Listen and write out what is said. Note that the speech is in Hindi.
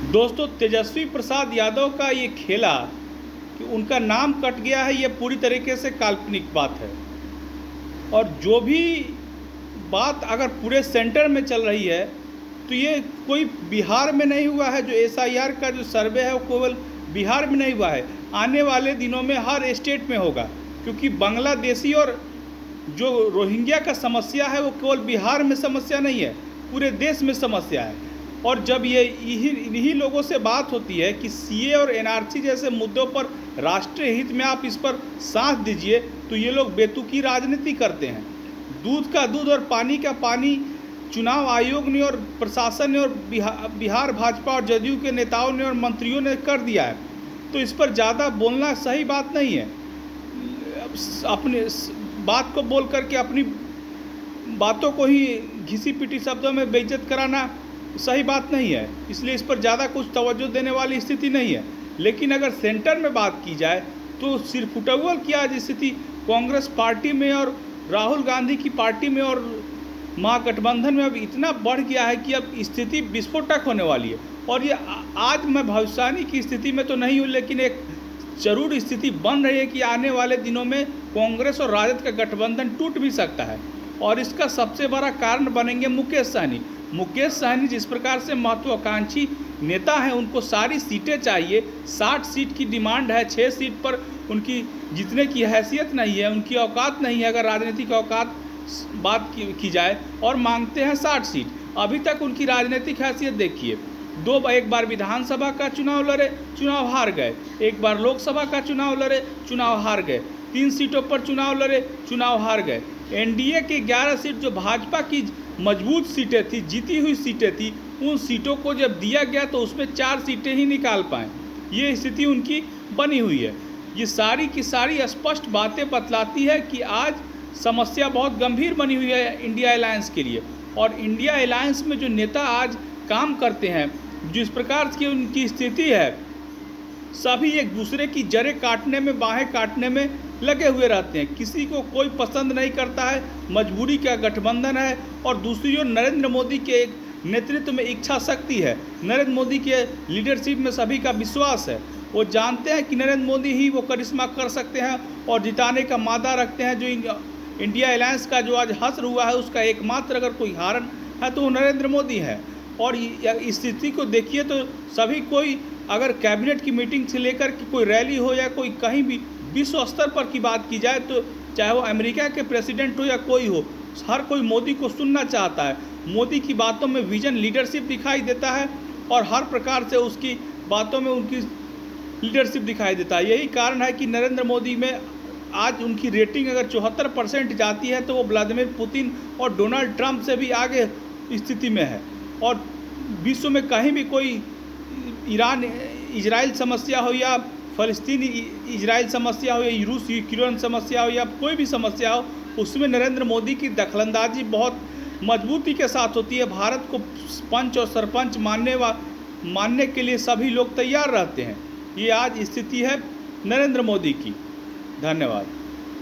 दोस्तों, तेजस्वी प्रसाद यादव का ये खेला कि उनका नाम कट गया है, ये पूरी तरीके से काल्पनिक बात है। और जो भी बात अगर पूरे सेंटर में चल रही है तो ये कोई बिहार में नहीं हुआ है। जो एसआईआर का जो सर्वे है वो केवल बिहार में नहीं हुआ है, आने वाले दिनों में हर स्टेट में होगा। क्योंकि बांग्लादेशी और जो रोहिंग्या का समस्या है वो केवल बिहार में समस्या नहीं है, पूरे देश में समस्या है। और जब ये इन्हीं लोगों से बात होती है कि सीए और एनआरसी जैसे मुद्दों पर राष्ट्रीय हित में आप इस पर साथ दीजिए, तो ये लोग बेतुकी राजनीति करते हैं। दूध का दूध और पानी का पानी चुनाव आयोग ने और प्रशासन ने और बिहार भाजपा और जदयू के नेताओं ने और मंत्रियों ने कर दिया है। तो इस पर ज़्यादा बोलना सही बात नहीं है। अपने बात को बोल करके अपनी बातों को ही घिसी पिटी शब्दों में बेइज्जत कराना सही बात नहीं है। इसलिए इस पर ज़्यादा कुछ तवज्जो देने वाली स्थिति नहीं है। लेकिन अगर सेंटर में बात की जाए तो सिरफुटौल की आज स्थिति कांग्रेस पार्टी में और राहुल गांधी की पार्टी में और महागठबंधन में अब इतना बढ़ गया है कि अब स्थिति विस्फोटक होने वाली है। और ये आज मैं भविष्यवाणी की स्थिति में तो नहीं हूँ, लेकिन एक जरूर स्थिति बन रही है कि आने वाले दिनों में कांग्रेस और राजद का गठबंधन टूट भी सकता है। और इसका सबसे बड़ा कारण बनेंगे मुकेश सहनी। मुकेश सहनी जिस प्रकार से महत्वाकांक्षी नेता हैं, उनको सारी सीटें चाहिए। 60 सीट की डिमांड है, 6 सीट पर उनकी जीतने की हैसियत नहीं है, उनकी औकात नहीं है अगर राजनीतिक औकात बात की जाए, और मांगते हैं 60 सीट। अभी तक उनकी राजनीतिक हैसियत देखिए, एक बार विधानसभा का चुनाव लड़े, चुनाव हार गए, एक बार लोकसभा का चुनाव लड़े, चुनाव हार गए, 3 सीटों पर चुनाव लड़े, चुनाव हार गए। एनडीए की 11 सीट जो भाजपा की मजबूत सीटें थी, जीती हुई सीटें थी, उन सीटों को जब दिया गया तो उसमें 4 सीटें ही निकाल पाएँ। ये स्थिति उनकी बनी हुई है। ये सारी की सारी स्पष्ट बातें बतलाती है कि आज समस्या बहुत गंभीर बनी हुई है इंडिया अलायंस के लिए। और इंडिया अलायंस में जो नेता आज काम करते हैं, जिस प्रकार की उनकी स्थिति है, सभी एक दूसरे की जड़ें काटने में, बाहें काटने में लगे हुए रहते हैं। किसी को कोई पसंद नहीं करता है, मजबूरी का गठबंधन है। और दूसरी ओर नरेंद्र मोदी के एक नेतृत्व में इच्छा शक्ति है, नरेंद्र मोदी के लीडरशिप में सभी का विश्वास है। वो जानते हैं कि नरेंद्र मोदी ही वो करिश्मा कर सकते हैं और जिताने का मादा रखते हैं। जो इंडिया अलायंस का जो आज हश्र हुआ है, उसका एकमात्र अगर कोई हारण है तो वो नरेंद्र मोदी है। और इस स्थिति को देखिए तो सभी कोई, अगर कैबिनेट की मीटिंग से लेकर कि कोई रैली हो या कोई कहीं भी विश्व स्तर पर की बात की जाए, तो चाहे वो अमेरिका के प्रेसिडेंट हो या कोई हो, हर कोई मोदी को सुनना चाहता है। मोदी की बातों में विजन, लीडरशिप दिखाई देता है और हर प्रकार से उसकी बातों में उनकी लीडरशिप दिखाई देता है। यही कारण है कि नरेंद्र मोदी में आज उनकी रेटिंग अगर 74% जाती है तो वो व्लादिमीर पुतिन और डोनाल्ड ट्रंप से भी आगे स्थिति में है। और विश्व में कहीं भी कोई ईरान इजराइल समस्या हो या फ़लस्तीन इजराइल समस्या हो या रूस यूक्रेन समस्या हो या कोई भी समस्या हो, उसमें नरेंद्र मोदी की दखलंदाजी बहुत मजबूती के साथ होती है। भारत को पंच और सरपंच मानने के लिए सभी लोग तैयार रहते हैं। ये आज स्थिति है नरेंद्र मोदी की। धन्यवाद।